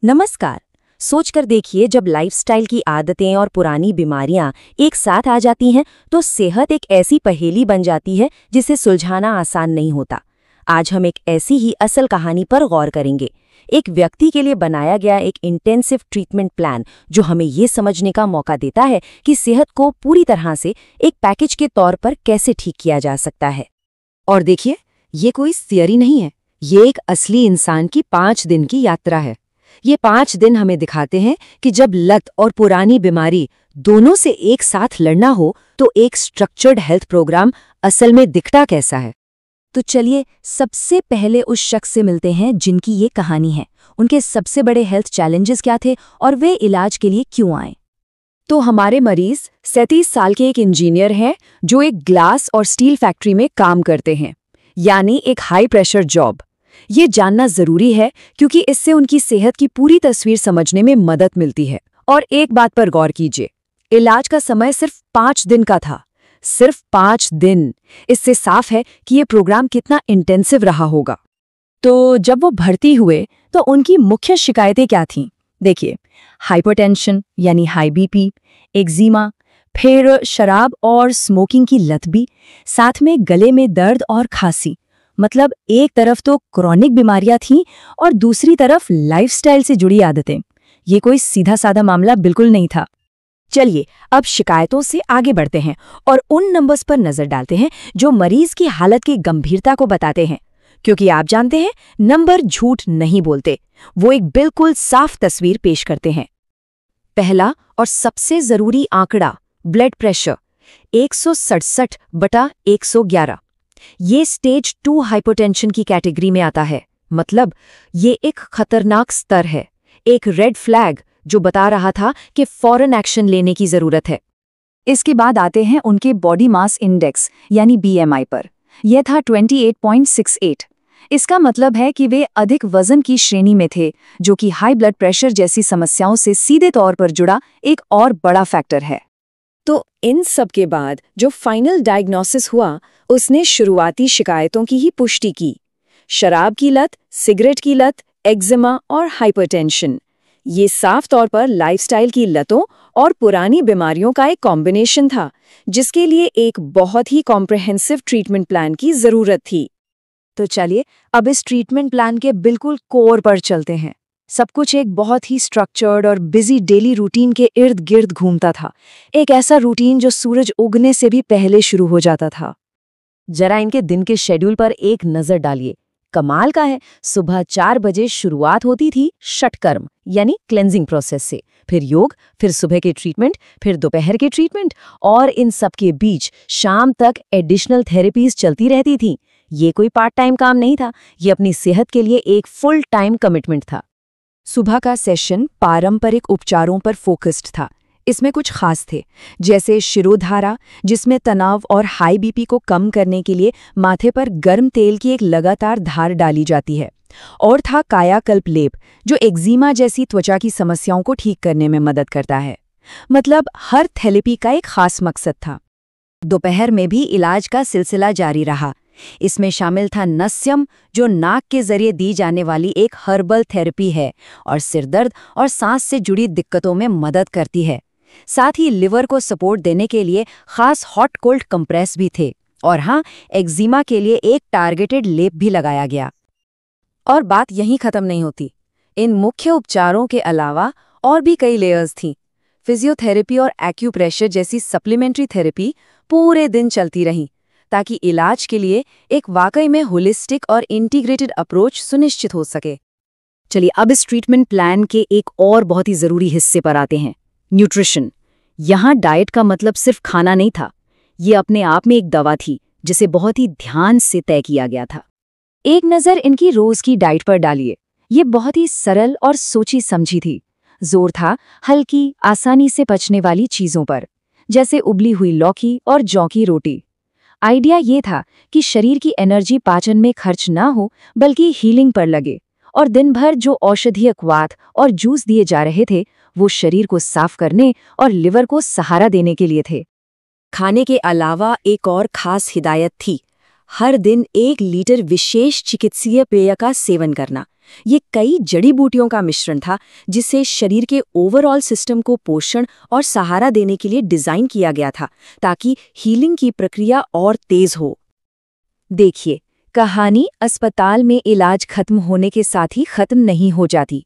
नमस्कार। सोचकर देखिए, जब लाइफस्टाइल की आदतें और पुरानी बीमारियां एक साथ आ जाती हैं तो सेहत एक ऐसी पहेली बन जाती है जिसे सुलझाना आसान नहीं होता। आज हम एक ऐसी ही असल कहानी पर गौर करेंगे। एक व्यक्ति के लिए बनाया गया एक इंटेंसिव ट्रीटमेंट प्लान जो हमें ये समझने का मौका देता है कि सेहत को पूरी तरह से एक पैकेज के तौर पर कैसे ठीक किया जा सकता है। और देखिए, ये कोई थियरी नहीं है, ये एक असली इंसान की 5 दिन की यात्रा है। ये 5 दिन हमें दिखाते हैं कि जब लत और पुरानी बीमारी दोनों से एक साथ लड़ना हो तो एक स्ट्रक्चर्ड हेल्थ प्रोग्राम असल में दिखता कैसा है। तो चलिए सबसे पहले उस शख्स से मिलते हैं जिनकी ये कहानी है। उनके सबसे बड़े हेल्थ चैलेंजेस क्या थे और वे इलाज के लिए क्यों आए। तो हमारे मरीज 37 साल के एक इंजीनियर हैं जो एक ग्लास और स्टील फैक्ट्री में काम करते हैं, यानी एक हाई प्रेशर जॉब। ये जानना जरूरी है क्योंकि इससे उनकी सेहत की पूरी तस्वीर समझने में मदद मिलती है। और एक बात पर गौर कीजिए, इलाज का समय सिर्फ 5 दिन का था। सिर्फ 5 दिन। इससे साफ है कि ये प्रोग्राम कितना इंटेंसिव रहा होगा। तो जब वो भर्ती हुए तो उनकी मुख्य शिकायतें क्या थीं? देखिए, हाइपरटेंशन यानी हाई बीपी, एक्जिमा, फिर शराब और स्मोकिंग की लत भी, साथ में गले में दर्द और खांसी। मतलब एक तरफ तो क्रॉनिक बीमारियां थीं और दूसरी तरफ लाइफस्टाइल से जुड़ी आदतें। ये कोई सीधा साधा मामला बिल्कुल नहीं था। चलिए अब शिकायतों से आगे बढ़ते हैं और उन नंबर्स पर नजर डालते हैं जो मरीज की हालत की गंभीरता को बताते हैं। क्योंकि आप जानते हैं, नंबर झूठ नहीं बोलते, वो एक बिल्कुल साफ तस्वीर पेश करते हैं। पहला और सबसे जरूरी आंकड़ा, ब्लड प्रेशर 167/111। ये स्टेज 2 हाइपोटेंशन की कैटेगरी में आता है। मतलब ये एक खतरनाक स्तर है, एक रेड फ्लैग जो बता रहा था कि फौरन एक्शन लेने की जरूरत है। इसके बाद आते हैं उनके बॉडी मास इंडेक्स यानी बीएमआई पर। यह था 28.68। इसका मतलब है कि वे अधिक वजन की श्रेणी में थे, जो कि हाई ब्लड प्रेशर जैसी समस्याओं से सीधे तौर पर जुड़ा एक और बड़ा फैक्टर है। तो इन सब के बाद जो फाइनल डायग्नोसिस हुआ उसने शुरुआती शिकायतों की ही पुष्टि की। शराब की लत, सिगरेट की लत, एक्जिमा और हाइपरटेंशन। ये साफ तौर पर लाइफस्टाइल की लतों और पुरानी बीमारियों का एक कॉम्बिनेशन था, जिसके लिए एक बहुत ही कॉम्प्रिहेंसिव ट्रीटमेंट प्लान की जरूरत थी। तो चलिए अब इस ट्रीटमेंट प्लान के बिल्कुल कोर पर चलते हैं। सब कुछ एक बहुत ही स्ट्रक्चर्ड और बिजी डेली रूटीन के इर्द गिर्द घूमता था। एक ऐसा रूटीन जो सूरज उगने से भी पहले शुरू हो जाता था। जरा इनके दिन के शेड्यूल पर एक नजर डालिए। कमाल का है, सुबह 4 बजे शुरुआत होती थी षटकर्म यानी क्लेंजिंग प्रोसेस से, फिर योग, फिर सुबह के ट्रीटमेंट, फिर दोपहर के ट्रीटमेंट, और इन सब के बीच शाम तक एडिशनल थेरेपीज चलती रहती थी। ये कोई पार्ट टाइम काम नहीं था, ये अपनी सेहत के लिए एक फुल टाइम कमिटमेंट था। सुबह का सेशन पारंपरिक उपचारों पर फोकस्ड था। इसमें कुछ खास थे, जैसे शिरोधारा, जिसमें तनाव और हाई बीपी को कम करने के लिए माथे पर गर्म तेल की एक लगातार धार डाली जाती है, और था कायाकल्प लेप, जो एक्जिमा जैसी त्वचा की समस्याओं को ठीक करने में मदद करता है। मतलब हर थेरेपी का एक खास मकसद था। दोपहर में भी इलाज का सिलसिला जारी रहा। इसमें शामिल था नस्यम, जो नाक के जरिए दी जाने वाली एक हर्बल थेरेपी है और सिरदर्द और सांस से जुड़ी दिक्कतों में मदद करती है। साथ ही लिवर को सपोर्ट देने के लिए खास हॉट कोल्ड कंप्रेस भी थे, और हाँ, एक्जिमा के लिए एक टारगेटेड लेप भी लगाया गया। और बात यहीं खत्म नहीं होती। इन मुख्य उपचारों के अलावा और भी कई लेयर्स थीं। फिजियोथेरेपी और एक्यूप्रेशर जैसी सप्लीमेंट्री थेरेपी पूरे दिन चलती रहीं, ताकि इलाज के लिए एक वाकई में होलिस्टिक और इंटीग्रेटेड अप्रोच सुनिश्चित हो सके। चलिए अब इस ट्रीटमेंट प्लान के एक और बहुत ही जरूरी हिस्से पर आते हैं, न्यूट्रिशन। यहाँ डाइट का मतलब सिर्फ खाना नहीं था, ये अपने आप में एक दवा थी जिसे बहुत ही ध्यान से तय किया गया था। एक नज़र इनकी रोज की डाइट पर डालिए। ये बहुत ही सरल और सोची समझी थी। जोर था हल्की, आसानी से पचने वाली चीज़ों पर, जैसे उबली हुई लौकी और जौ की रोटी। आइडिया ये था कि शरीर की एनर्जी पाचन में खर्च ना हो, बल्कि हीलिंग पर लगे, और दिन भर जो औषधीय क्वाथ और जूस दिए जा रहे थे वो शरीर को साफ करने और लिवर को सहारा देने के लिए थे। खाने के अलावा एक और खास हिदायत थी, हर दिन 1 लीटर विशेष चिकित्सीय पेय का सेवन करना, ये कई जड़ी बूटियों का मिश्रण था जिसे शरीर के ओवरऑल सिस्टम को पोषण और सहारा देने के लिए डिजाइन किया गया था ताकि हीलिंग की प्रक्रिया और तेज हो। देखिए, कहानी अस्पताल में इलाज खत्म होने के साथ ही खत्म नहीं हो जाती।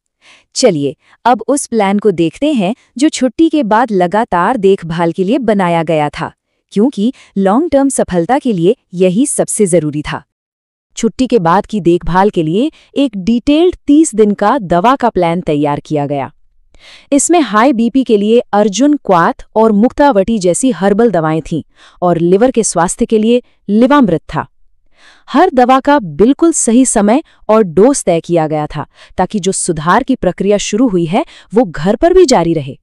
चलिए अब उस प्लान को देखते हैं जो छुट्टी के बाद लगातार देखभाल के लिए बनाया गया था, क्योंकि लॉन्ग टर्म सफलता के लिए यही सबसे जरूरी था। छुट्टी के बाद की देखभाल के लिए एक डिटेल्ड 30 दिन का दवा का प्लान तैयार किया गया। इसमें हाई बीपी के लिए अर्जुन क्वाथ और मुक्तावटी जैसी हर्बल दवाएं थीं और लिवर के स्वास्थ्य के लिए लिवामृत था। हर दवा का बिल्कुल सही समय और डोज तय किया गया था ताकि जो सुधार की प्रक्रिया शुरू हुई है वो घर पर भी जारी रहे।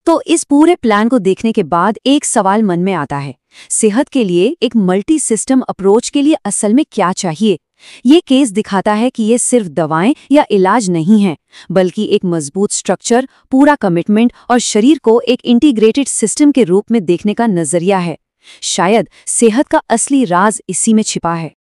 तो इस पूरे प्लान को देखने के बाद एक सवाल मन में आता है, सेहत के लिए एक मल्टी सिस्टम अप्रोच के लिए असल में क्या चाहिए? ये केस दिखाता है कि ये सिर्फ दवाएं या इलाज नहीं है, बल्कि एक मजबूत स्ट्रक्चर, पूरा कमिटमेंट और शरीर को एक इंटीग्रेटेड सिस्टम के रूप में देखने का नजरिया है। शायद सेहत का असली राज इसी में छिपा है।